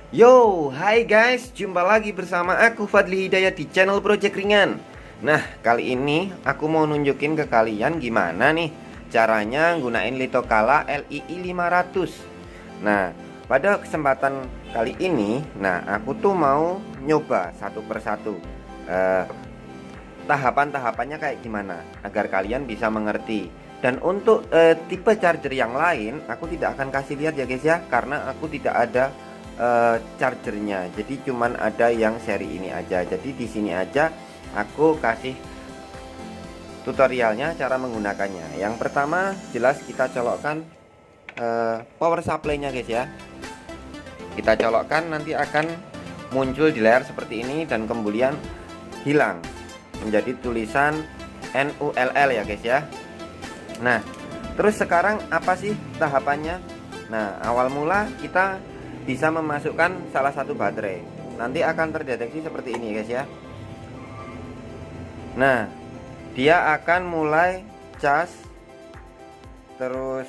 Yo, hai guys, jumpa lagi bersama aku Fadli Hidayat di channel Project Ringan. Nah, kali ini aku mau nunjukin ke kalian gimana nih caranya gunain Litokala LII 500. Nah, pada kesempatan kali ini, aku tuh mau nyoba satu persatu tahapan-tahapannya kayak gimana agar kalian bisa mengerti. Dan untuk tipe charger yang lain, aku tidak akan kasih lihat ya guys ya, karena aku tidak ada chargernya. Jadi cuman ada yang seri ini aja. Jadi di sini aja aku kasih tutorialnya cara menggunakannya. Yang pertama jelas kita colokkan power supply-nya guys ya. Kita colokkan, nanti akan muncul di layar seperti ini dan kemudian hilang menjadi tulisan NULL ya guys ya. Nah, terus sekarang apa sih tahapannya? Nah, awal mula kita bisa memasukkan salah satu baterai. Nanti akan terdeteksi seperti ini guys ya. Nah, dia akan mulai cas. Terus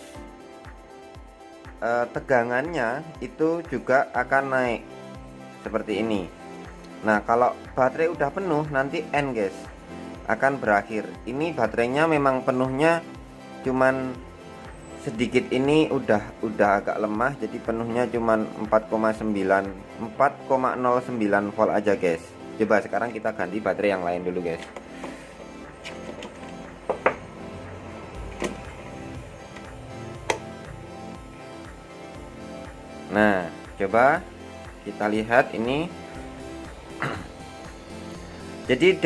tegangannya itu juga akan naik seperti ini. Nah, kalau baterai udah penuh nanti end guys, akan berakhir. Ini baterainya memang penuhnya cuman sedikit, ini udah agak lemah, jadi penuhnya cuman 4,09 volt aja guys. Coba sekarang kita ganti baterai yang lain dulu guys. Nah, coba kita lihat ini. Jadi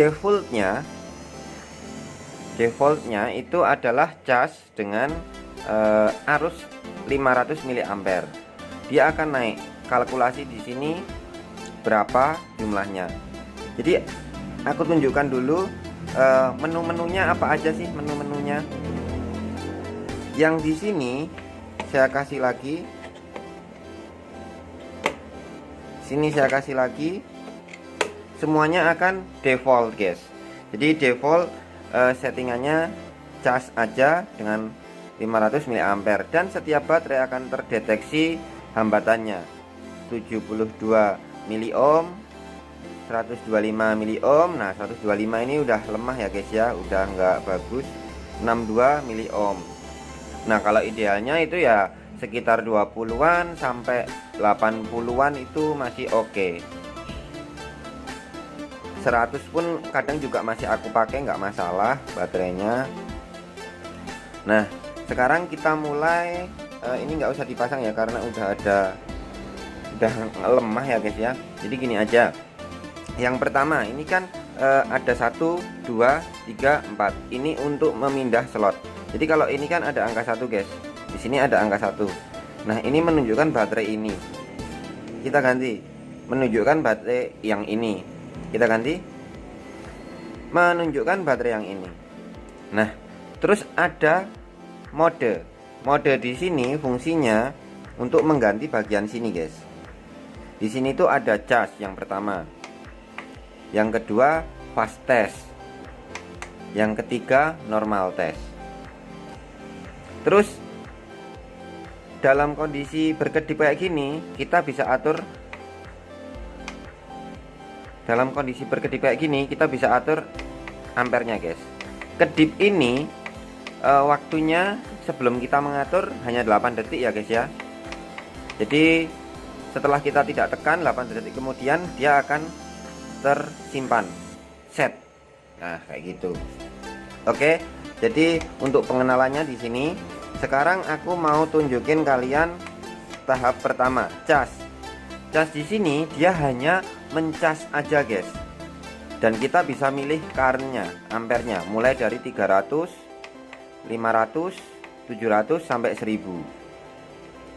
defaultnya itu adalah cas dengan arus 500 mA. Dia akan naik. Kalkulasi di sini berapa jumlahnya. Jadi aku tunjukkan dulu menu-menunya apa aja sih menu-menunya. Yang di sini saya kasih lagi. Sini saya kasih lagi. Semuanya akan default guys. Jadi default settingannya cas aja dengan 500 mA, dan setiap baterai akan terdeteksi hambatannya 72 miliohm, 125 miliohm. Nah, 125 ini udah lemah ya guys ya, udah nggak bagus. 62 miliohm. Nah, kalau idealnya itu ya sekitar 20-an sampai 80-an itu masih oke. 100 pun kadang juga masih aku pakai, nggak masalah baterainya. Nah, sekarang kita mulai ini nggak usah dipasang ya karena udah lemah ya guys ya. Jadi gini aja. Yang pertama ini kan ada 1 2 3 4. Ini untuk memindah slot. Jadi kalau ini kan ada angka 1 guys. Di sini ada angka 1. Nah, ini menunjukkan baterai ini. Kita ganti. Menunjukkan baterai yang ini. Kita ganti. Menunjukkan baterai yang ini. Nah, terus ada mode di sini fungsinya untuk mengganti bagian sini guys. Di sini tuh ada cas yang pertama, yang kedua fast test, yang ketiga normal test. Terus dalam kondisi berkedip kayak gini kita bisa atur. Dalam kondisi berkedip kayak gini kita bisa atur ampernya guys. Kedip ini waktunya sebelum kita mengatur hanya 8 detik ya guys ya. Jadi setelah kita tidak tekan 8 detik kemudian dia akan tersimpan set. Nah, kayak gitu. Oke, jadi untuk pengenalannya di sini. Sekarang aku mau tunjukin kalian tahap pertama, cas. Cas di sini dia hanya mencas aja guys. Dan kita bisa milih currentnya, ampernya mulai dari 300, 500, 700 sampai 1000.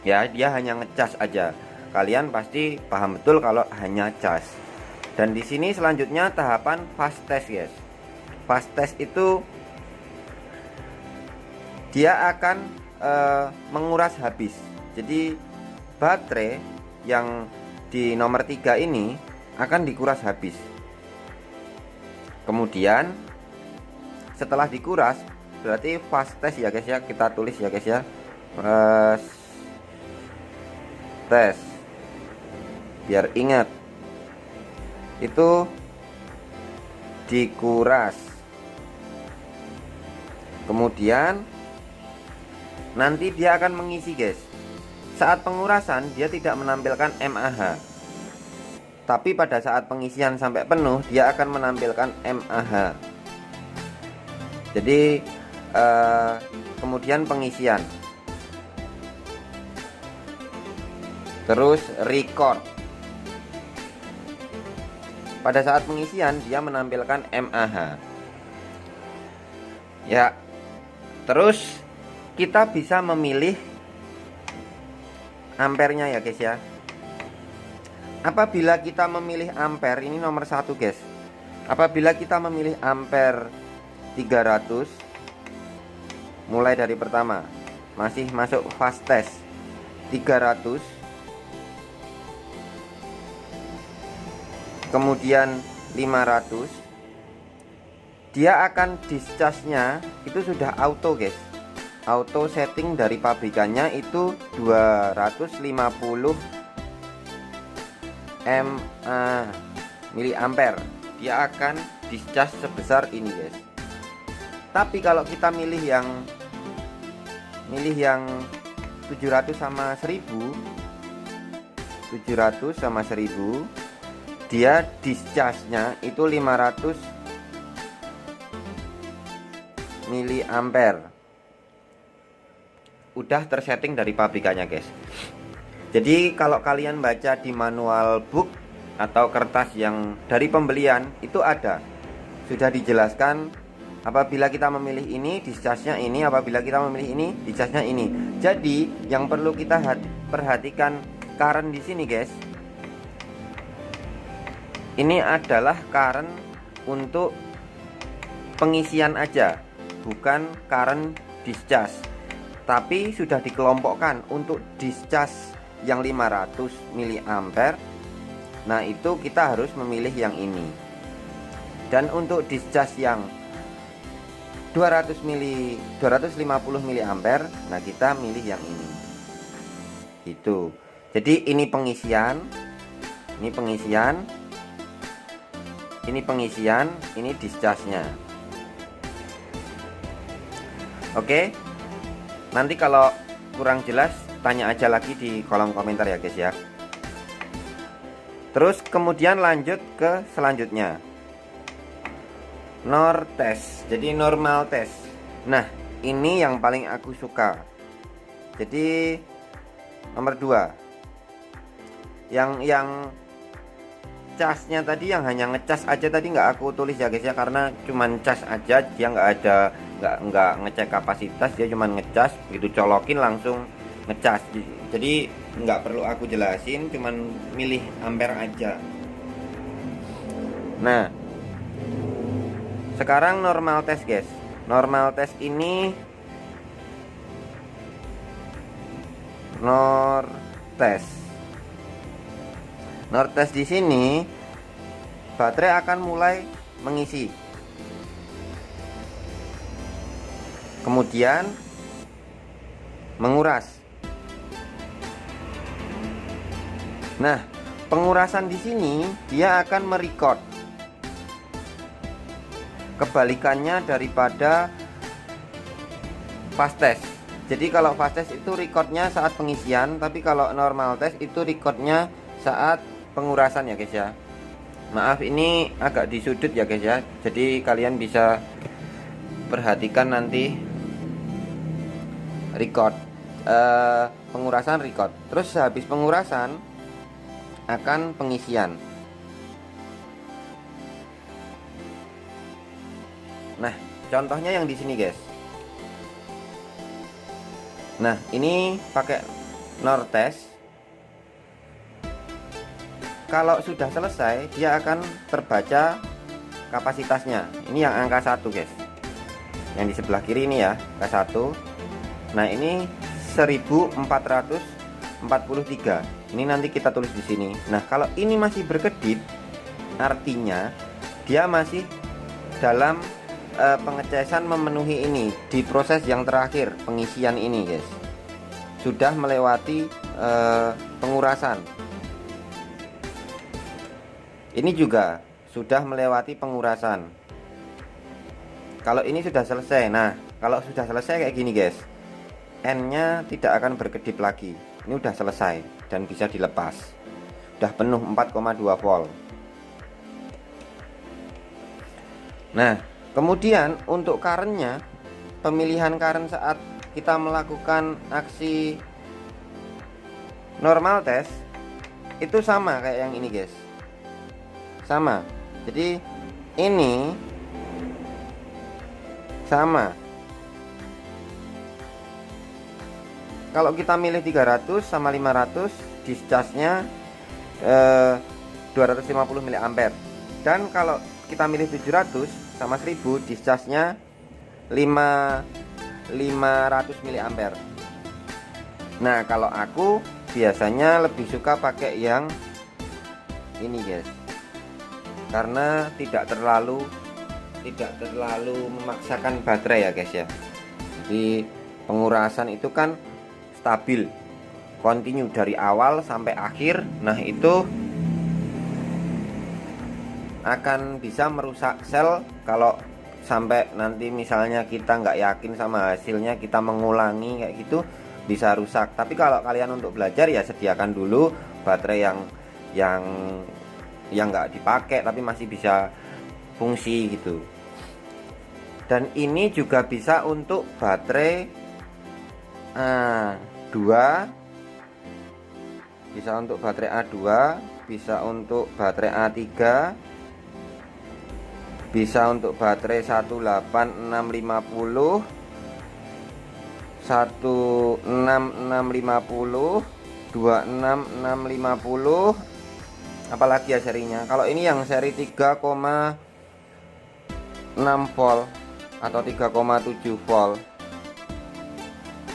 Ya, dia hanya ngecas aja. Kalian pasti paham betul kalau hanya cas. Dan di sini selanjutnya tahapan fast test guys. Fast test itu dia akan menguras habis. Jadi baterai yang di nomor 3 ini akan dikuras habis. Kemudian setelah dikuras berarti fast test ya guys ya, kita tulis ya guys ya, fast test. biar ingat. Itu dikuras. Kemudian nanti dia akan mengisi, guys. Saat pengurasan dia tidak menampilkan mAh, tapi pada saat pengisian sampai penuh dia akan menampilkan mAh. Jadi kemudian pengisian, terus record. Pada saat pengisian dia menampilkan mAh. Ya, terus kita bisa memilih ampernya ya guys ya. Apabila kita memilih ampere, ini nomor satu guys. Apabila kita memilih ampere 300, mulai dari pertama masih masuk fast test 300, kemudian 500, dia akan discharge-nya itu sudah auto guys. Auto setting dari pabrikannya itu 250 mAh. Dia akan discharge sebesar ini guys. Tapi kalau kita milih yang 700 sama 1000, 700 sama 1000, dia discharge-nya itu 500 mAh. Udah tersetting dari pabrikannya guys. Jadi kalau kalian baca di manual book atau kertas yang dari pembelian itu ada, sudah dijelaskan apabila kita memilih ini discharge-nya ini, apabila kita memilih ini discharge-nya ini. Jadi yang perlu kita perhatikan current di sini guys, ini adalah current untuk pengisian aja, bukan current discharge. Tapi sudah dikelompokkan untuk discharge yang 500 mAh. Nah itu kita harus memilih yang ini. Dan untuk discharge yang 250 mAh, nah kita milih yang ini. Itu. Jadi ini pengisian, ini pengisian, ini pengisian, ini discharge-nya. Oke. Nanti kalau kurang jelas tanya aja lagi di kolom komentar ya guys ya. Terus kemudian lanjut ke selanjutnya, NOR test. Jadi normal test. Nah ini yang paling aku suka. Jadi nomor 2, yang casnya tadi, yang hanya ngecas aja tadi nggak aku tulis ya guys ya, karena cuman cas aja, dia nggak ada nggak ngecek kapasitas, dia cuman ngecas, begitu colokin langsung ngecas. Jadi nggak perlu aku jelasin, cuman milih ampere aja. Nah sekarang normal test guys. Normal test ini NOR test di sini baterai akan mulai mengisi, kemudian menguras. Nah, pengurasan di sini dia akan merecord. Kebalikannya daripada fast test. Jadi kalau fast test itu recordnya saat pengisian, tapi kalau normal test itu recordnya saat pengurasan ya guys ya. Maaf ini agak disudut ya guys ya. Jadi kalian bisa perhatikan nanti record, pengurasan record. Terus habis pengurasan akan pengisian. Nah, contohnya yang di sini guys. Nah, ini pakai NOR test. Kalau sudah selesai, dia akan terbaca kapasitasnya. Ini yang angka 1 guys. Yang di sebelah kiri ini ya, angka 1. Nah, ini 1443. Ini nanti kita tulis di sini. Nah, kalau ini masih berkedip, artinya dia masih dalam pengecasan memenuhi ini, di proses yang terakhir pengisian ini guys, sudah melewati pengurasan. Ini juga sudah melewati pengurasan. Kalau ini sudah selesai. Nah, kalau sudah selesai kayak gini guys, N-nya tidak akan berkedip lagi. Ini udah selesai dan bisa dilepas. Udah penuh 4,2 volt. Nah, kemudian untuk current-nya, pemilihan current saat kita melakukan aksi normal test itu sama kayak yang ini guys, sama. Jadi ini sama. Kalau kita milih 300 sama 500, discharge-nya 250 mA. Dan kalau kita milih 700 sama 1000, discharge-nya 500 mA. Nah, kalau aku biasanya lebih suka pakai yang ini guys, karena tidak terlalu memaksakan baterai ya guys ya. Jadi pengurasan itu kan stabil, continue dari awal sampai akhir. Nah, itu akan bisa merusak sel kalau sampai nanti misalnya kita nggak yakin sama hasilnya, kita mengulangi kayak gitu, bisa rusak. Tapi kalau kalian untuk belajar ya sediakan dulu baterai yang nggak dipakai tapi masih bisa fungsi gitu. Dan ini juga bisa untuk baterai A2, bisa untuk baterai A2, bisa untuk baterai A3, bisa untuk baterai 18650, 16650, 26650, apalagi ya serinya. Kalau ini yang seri 3,6 volt atau 3,7 volt.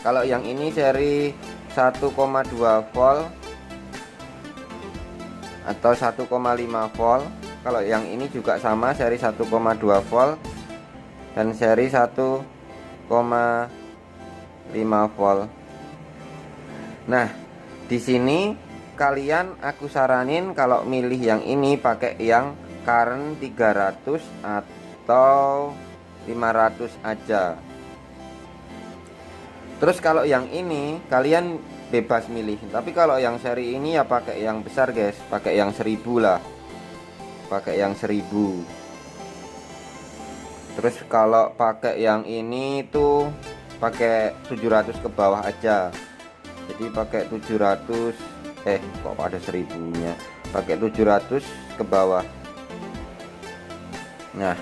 Kalau yang ini seri 1,2 volt atau 1,5 volt. Kalau yang ini juga sama, seri 1,2 volt dan seri 1,5 volt. Nah, di sini kalian aku saranin kalau milih yang ini pakai yang current 300 atau 500 aja. Terus kalau yang ini kalian bebas milih, tapi kalau yang seri ini ya pakai yang besar guys, pakai yang 1000 lah, pakai yang 1000. Terus kalau pakai yang ini tuh pakai 700 ke bawah aja. Jadi pakai 700, kok ada 1000-nya, pakai 700 ke bawah. Nah,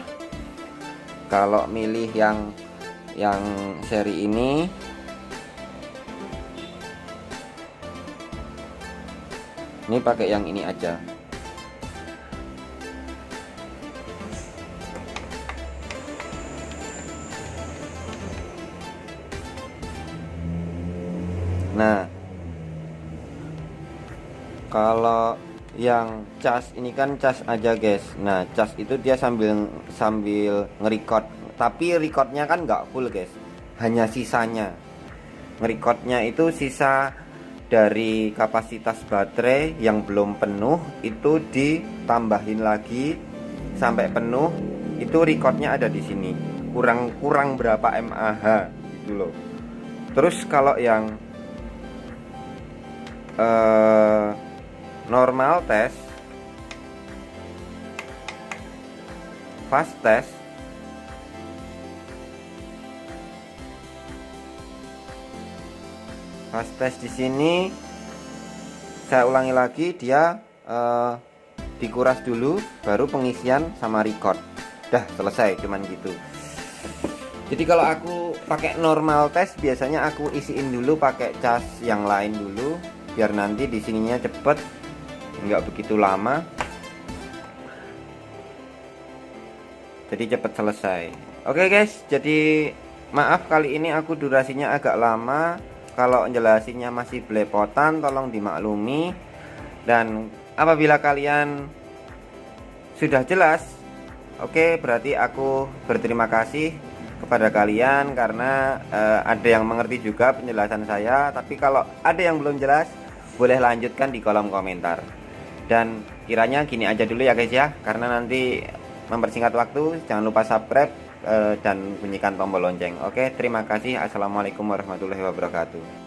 kalau milih yang seri ini, pakai yang ini aja. Nah, kalau yang cas ini kan cas aja guys. Nah, cas itu dia sambil nge-record, tapi recordnya kan nggak full guys, hanya sisanya. Nge-recordnya itu sisa dari kapasitas baterai yang belum penuh, itu ditambahin lagi sampai penuh. Itu recordnya ada di sini, kurang berapa mAh gitu loh. Terus kalau yang normal test, fast test, di sini saya ulangi lagi, dia dikuras dulu baru pengisian sama record. Udah selesai, cuman gitu. Jadi kalau aku pakai normal test biasanya aku isiin dulu pakai cas yang lain dulu, biar nanti di sininya cepet, nggak begitu lama, jadi cepet selesai. Oke guys, jadi maaf kali ini aku durasinya agak lama. Kalau jelasinnya masih belepotan tolong dimaklumi. Dan apabila kalian sudah jelas, oke, berarti aku berterima kasih kepada kalian karena ada yang mengerti juga penjelasan saya. Tapi kalau ada yang belum jelas, boleh lanjutkan di kolom komentar. Dan kiranya gini aja dulu ya guys ya, karena nanti mempersingkat waktu. Jangan lupa subscribe dan bunyikan tombol lonceng. Oke, terima kasih. Assalamualaikum warahmatullahi wabarakatuh.